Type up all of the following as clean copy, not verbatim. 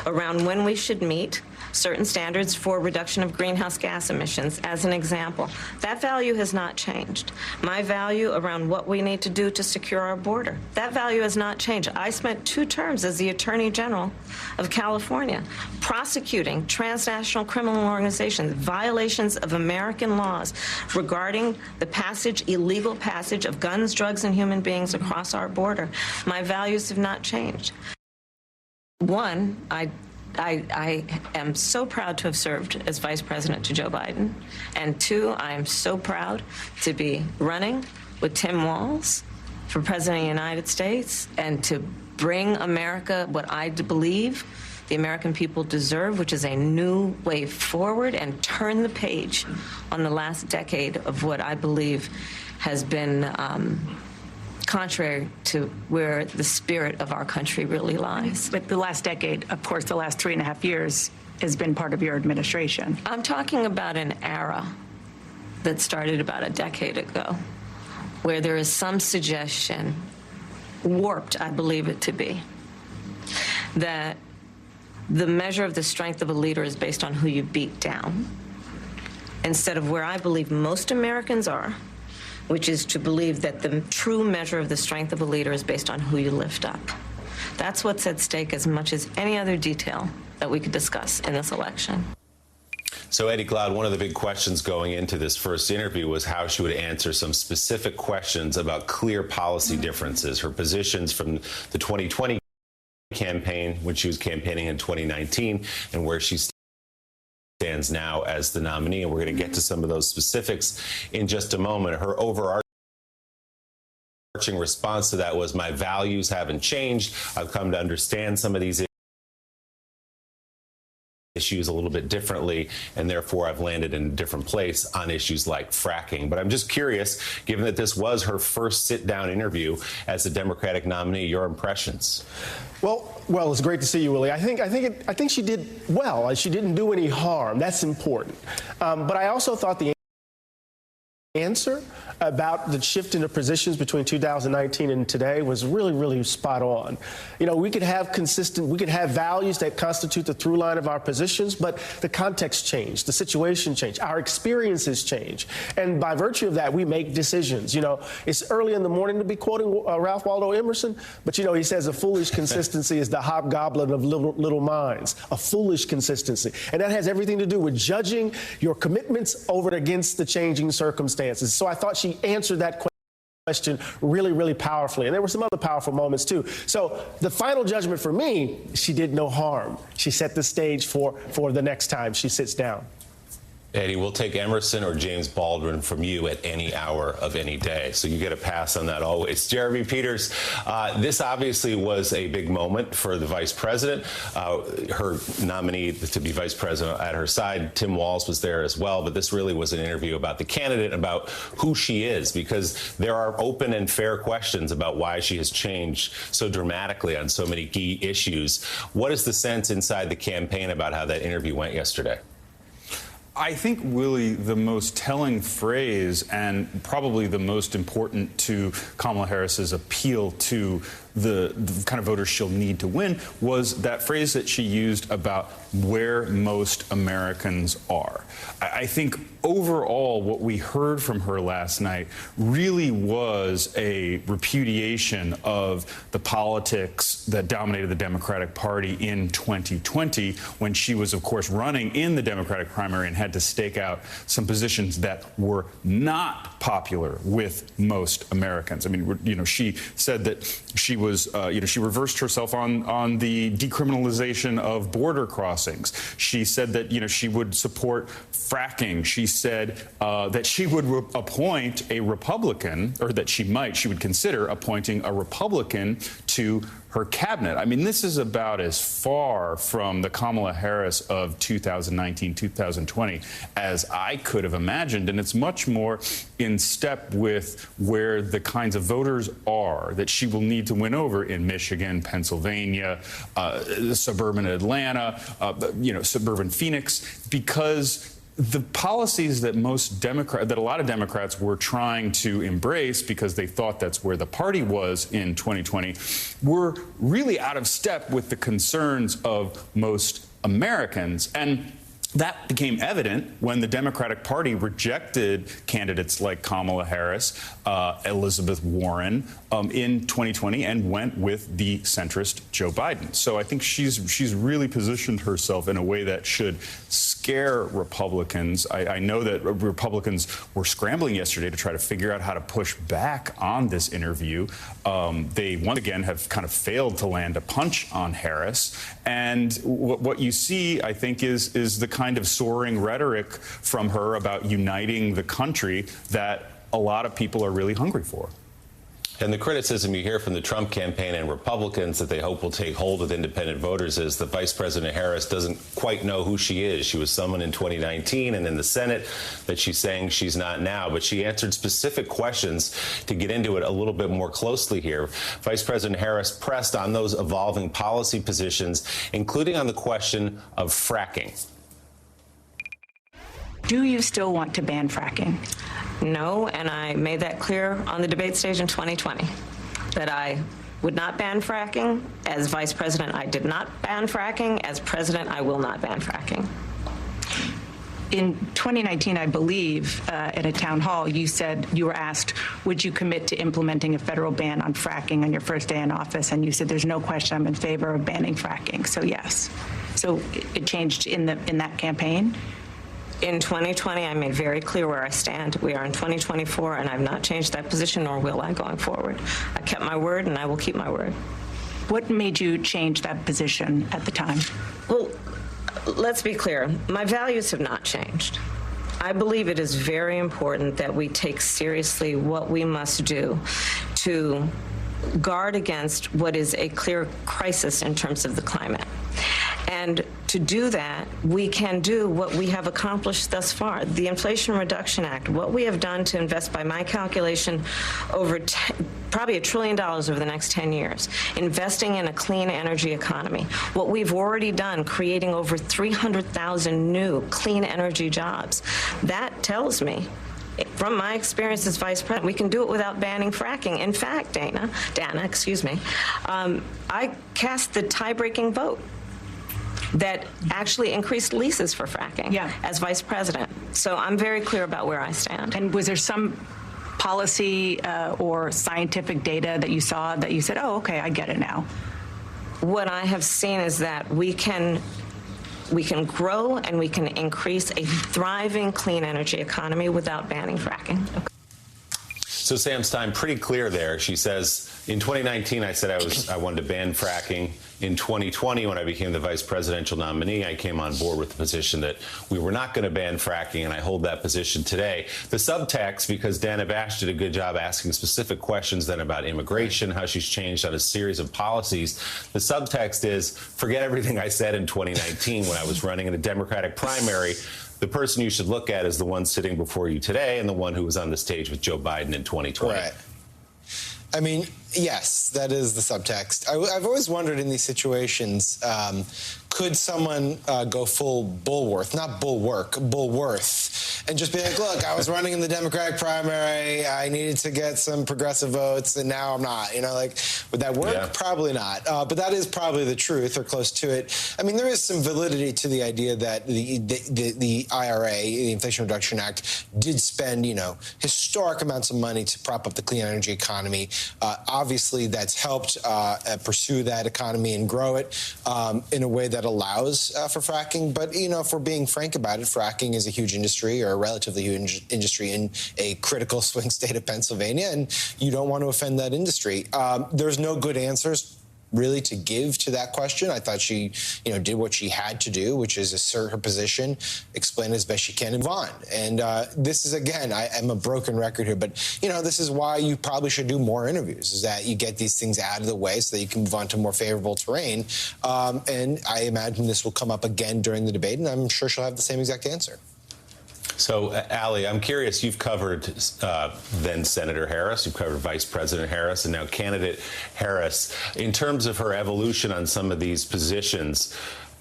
around when we should meet certain standards for reduction of greenhouse gas emissions, as an example. That value has not changed. My value around what we need to do to secure our border, that value has not changed. I spent 2 terms as the Attorney General of California prosecuting transnational criminal organizations, violations of American laws regarding the illegal passage of guns, drugs, and human beings across our border. My values have not changed. One, I am so proud to have served as Vice President to Joe Biden. And 2, I am so proud to be running with Tim Walz for President of the United States and to bring America what I believe the American people deserve, which is a new way forward, and turn the page on the last decade of what I believe has been contrary to where the spirit of our country really lies. But the last decade, of course, the last 3.5 years has been part of your administration. I'm talking about an era that started about a decade ago, where there is some suggestion, warped I believe it to be, that the measure of the strength of a leader is based on who you beat down, instead of where I believe most Americans are, which is to believe that the true measure of the strength of a leader is based on who you lift up. That's what's at stake as much as any other detail that we could discuss in this election. So, Eddie Glaude, one of the big questions going into this first interview was how she would answer some specific questions about clear policy differences, her positions from the 2020 campaign when she was campaigning in 2019, and where she stands now as the nominee. And we're going to get to some of those specifics in just a moment. Her overarching response to that was, my values haven't changed. I've come to understand some of these issues a little bit differently, and therefore I've landed in a different place on issues like fracking. But I'm just curious, given that this was her first sit-down interview as the Democratic nominee, your impressions? Well, it's great to see you, Willie. I think she did well. She didn't do any harm. That's important. But I also thought the answer about the shift in the positions between 2019 and today was really, really spot on. You know, we could have values that constitute the through line of our positions, but the context changed, the situation changed, our experiences change. And by virtue of that, we make decisions. You know, it's early in the morning to be quoting Ralph Waldo Emerson, but, you know, he says a foolish consistency is the hobgoblin of little minds, a foolish consistency. And that has everything to do with judging your commitments over and against the changing circumstances. So I thought she answered that question really, really powerfully. And there were some other powerful moments, too. So the final judgment for me, she did no harm. She set the stage for the next time she sits down. Eddie, we'll take Emerson or James Baldwin from you at any hour of any day. So you get a pass on that always. Jeremy Peters, this obviously was a big moment for the vice president. Her nominee to be vice president at her side, Tim Walz, was there as well. But this really was an interview about the candidate, about who she is, because there are open and fair questions about why she has changed so dramatically on so many key issues. What is the sense inside the campaign about how that interview went yesterday? I think, Willie, the most telling phrase, and probably the most important to Kamala Harris's appeal to the kind of voters she'll need to win, was that phrase that she used about where most Americans are. I think overall what we heard from her last night really was a repudiation of the politics that dominated the Democratic Party in 2020, when she was, of course, running in the Democratic primary and had to stake out some positions that were not popular with most Americans. I mean, you know, she said that she was, she reversed herself on the decriminalization of border crossings. She said that, she would support fracking. She said that she would appoint a Republican, or that she would consider appointing a Republican to her cabinet. I mean, this is about as far from the Kamala Harris of 2019, 2020 as I could have imagined. And it's much more in step with where the kinds of voters are that she will need to win over in Michigan, Pennsylvania, suburban Atlanta, suburban Phoenix, because the policies that a lot of Democrats were trying to embrace because they thought that's where the party was in 2020 were really out of step with the concerns of most Americans. And that became evident when the Democratic Party rejected candidates like Kamala Harris, Elizabeth Warren in 2020 and went with the centrist Joe Biden. So I think she's really positioned herself in a way that should scare Republicans. I know that Republicans were scrambling yesterday to try to figure out how to push back on this interview. They once again have kind of failed to land a punch on Harris. And what you see, I think, is the kind of soaring rhetoric from her about uniting the country that a lot of people are really hungry for. And the criticism you hear from the Trump campaign and Republicans that they hope will take hold with independent voters is that Vice President Harris doesn't quite know who she is. She was someone in 2019 and in the Senate that she's saying she's not now. But she answered specific questions to get into it a little bit more closely here. Vice President Harris pressed on those evolving policy positions, including on the question of fracking. Do you still want to ban fracking? No, and I made that clear on the debate stage in 2020, that I would not ban fracking. As vice president, I did not ban fracking. As president, I will not ban fracking. In 2019, I believe, at a town hall, you said you were asked, would you commit to implementing a federal ban on fracking on your first day in office? And you said, there's no question I'm in favor of banning fracking. So yes. So it changed in that campaign? In 2020, I made very clear where I stand. We are in 2024, and I've not changed that position, nor will I going forward. I kept my word, and I will keep my word. What made you change that position at the time? Well, let's be clear. My values have not changed. I believe it is very important that we take seriously what we must do to guard against what is a clear crisis in terms of the climate. And to do that, we can do what we have accomplished thus far. The Inflation Reduction Act, what we have done to invest, by my calculation, over probably $1 trillion over the next 10 years, investing in a clean energy economy. What we've already done, creating over 300,000 new clean energy jobs. That tells me, from my experience as vice president, we can do it without banning fracking. In fact, Dana, excuse me, I cast the tie-breaking vote that actually increased leases for fracking as vice president. So I'm very clear about where I stand. And was there some policy or scientific data that you saw that you said, oh, okay, I get it now? What I have seen is that we can grow and we can increase a thriving clean energy economy without banning fracking. So Sam Stein, pretty clear there. She says, in 2019, I said I wanted to ban fracking. In 2020, when I became the vice presidential nominee, I came on board with the position that we were not going to ban fracking, and I hold that position today. The subtext, because Dana Bash did a good job asking specific questions then about immigration, how she's changed on a series of policies. The subtext is, forget everything I said in 2019 when I was running in a Democratic primary. The person you should look at is the one sitting before you today and the one who was on the stage with Joe Biden in 2020. Right. I mean, yes, that is the subtext. I've always wondered in these situations, could someone go full Bulworth, not Bulwark, Bulworth, and just be like, look, I was running in the Democratic primary, I needed to get some progressive votes, and now I'm not. You know, like, would that work? Yeah. Probably not. But that is probably the truth, or close to it. I mean, there is some validity to the idea that the IRA, the Inflation Reduction Act, did spend, you know, historic amounts of money to prop up the clean energy economy. Obviously, that's helped pursue that economy and grow it in a way that allows for fracking. But, you know, if we're being frank about it, fracking is a huge industry, or a relatively huge industry in a critical swing state of Pennsylvania, and you don't want to offend that industry. There's no good answers really to give to that question. I thought she, you know, did what she had to do, which is assert her position, explain as best she can, and move on. And this is, again, I'm a broken record here, but, you know, this is why you probably should do more interviews, is that you get these things out of the way so that you can move on to more favorable terrain. And I imagine this will come up again during the debate, and I'm sure she'll have the same exact answer. So, Ali, I'm curious, you've covered then Senator Harris, you've covered Vice President Harris, and now candidate Harris. In terms of her evolution on some of these positions,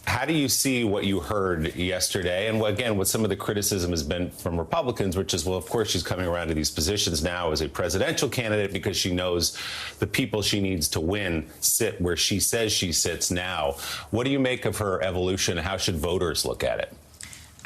How do you see what you heard yesterday? And again, what some of the criticism has been from Republicans, which is, well, of course, she's coming around to these positions now as a presidential candidate because she knows the people she needs to win sit where she says she sits now. What do you make of her evolution? How should voters look at it?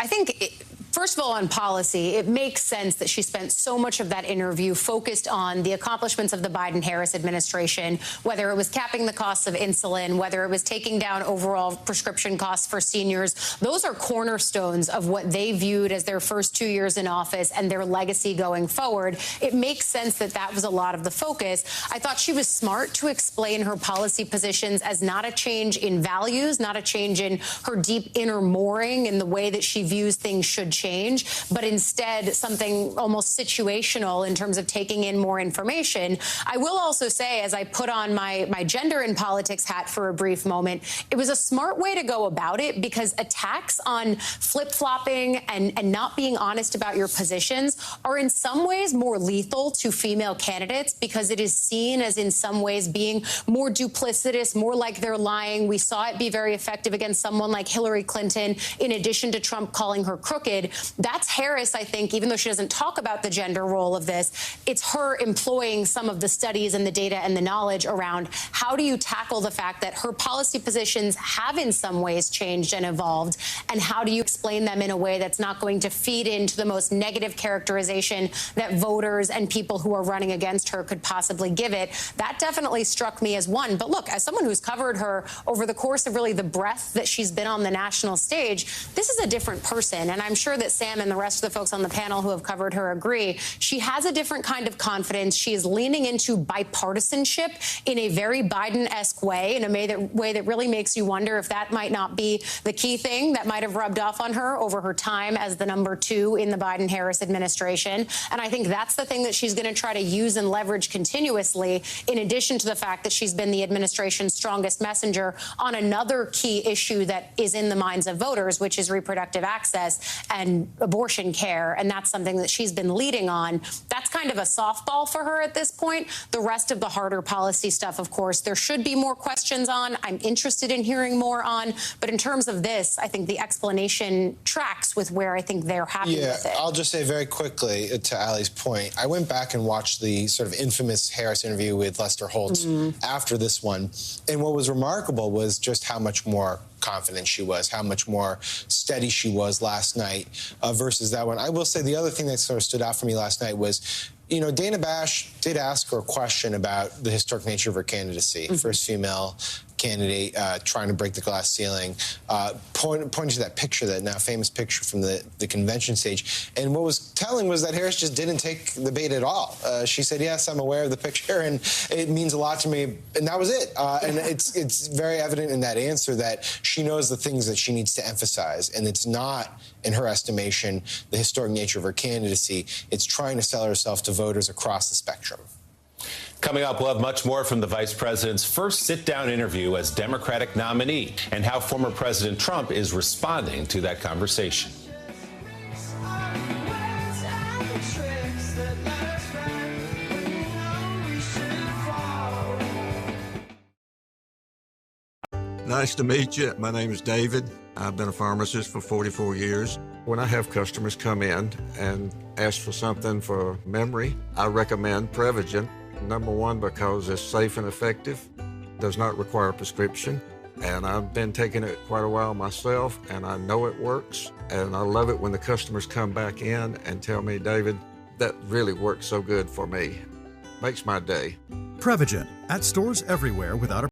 I think, first of all, on policy, it makes sense that she spent so much of that interview focused on the accomplishments of the Biden-Harris administration, whether it was capping the costs of insulin, whether it was taking down overall prescription costs for seniors. Those are cornerstones of what they viewed as their first 2 years in office and their legacy going forward. It makes sense that that was a lot of the focus. I thought she was smart to explain her policy positions as not a change in values, not a change in her deep inner mooring in the way that she views things should change, but instead something almost situational in terms of taking in more information. I will also say, as I put on my gender in politics hat for a brief moment, it was a smart way to go about it, because attacks on flip-flopping and not being honest about your positions are in some ways more lethal to female candidates, because it is seen as in some ways being more duplicitous, more like they're lying. We saw it be very effective against someone like Hillary Clinton, in addition to Trump calling her crooked. That's Harris, I think, even though she doesn't talk about the gender role of this, it's her employing some of the studies and the data and the knowledge around how do you tackle the fact that her policy positions have in some ways changed and evolved, and how do you explain them in a way that's not going to feed into the most negative characterization that voters and people who are running against her could possibly give it. That definitely struck me as one. But look, as someone who's covered her over the course of really the breadth that she's been on the national stage, this is a different person, and I'm sure that Sam and the rest of the folks on the panel who have covered her agree. She has a different kind of confidence. She is leaning into bipartisanship in a very Biden-esque way, in a way that really makes you wonder if that might not be the key thing that might have rubbed off on her over her time as the #2 in the Biden-Harris administration. And I think that's the thing that she's going to try to use and leverage continuously, in addition to the fact that she's been the administration's strongest messenger on another key issue that is in the minds of voters, which is reproductive access and abortion care, and that's something that she's been leading on. That's kind of a softball for her at this point. The rest of the harder policy stuff, of course, there should be more questions on. I'm interested in hearing more on. But in terms of this, I think the explanation tracks with where I think they're happy with it. I'll just say very quickly to Allie's point, I went back and watched the sort of infamous Harris interview with Lester Holt after this one. And what was remarkable was just how much more confident she was, how much more steady she was last night versus that one. I will say the other thing that sort of stood out for me last night was, you know, Dana Bash did ask her a question about the historic nature of her candidacy, first female candidate trying to break the glass ceiling, pointing to that picture, that now famous picture from the convention stage. And what was telling was that Harris just didn't take the bait at all. She said, yes, I'm aware of the picture, and it means a lot to me, and that was it. And it's very evident in that answer that she knows the things that she needs to emphasize, and it's not, in her estimation, the historic nature of her candidacy. It's trying to sell herself to voters across the spectrum. Coming up, we'll have much more from the vice president's first sit-down interview as Democratic nominee, and how former President Trump is responding to that conversation. Nice to meet you. My name is David. I've been a pharmacist for 44 years. When I have customers come in and ask for something for memory, I recommend Prevagen. Number one, because it's safe and effective, does not require a prescription. And I've been taking it quite a while myself, and I know it works. And I love it when the customers come back in and tell me, David, that really worked so good for me. Makes my day. Prevagen, at stores everywhere without a